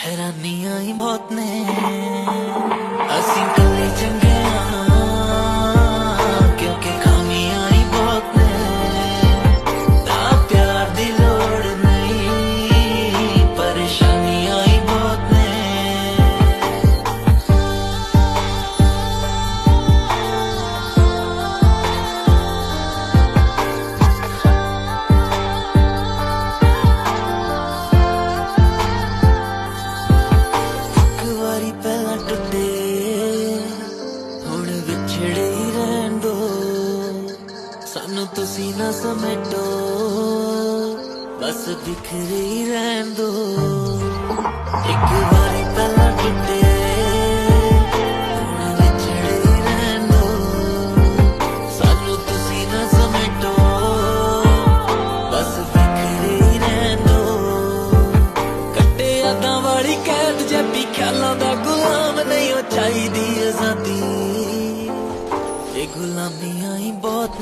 हैरानियां ही बहुत ने असीं कले चंगे क्योंकि खामियां ही बहुत ने ना प्यार दी लोड़ नहीं परेशानियां ही बहुत ने पहला टुटे हुण विछड़े ही रहन दो सानू तुसी ना समेटो बस बिखरे ही रहन दो एक बारी पहला टुटे हुण विछड़े ही रहन दो सानू तुसी ना समेटो बस बिखरे ही रहन दो कट्टे यादां वाली कैद जैपी ख्यालां दा गुलाम नहीं हो चाहिदी आजादी ये गुलामियां ही बहुत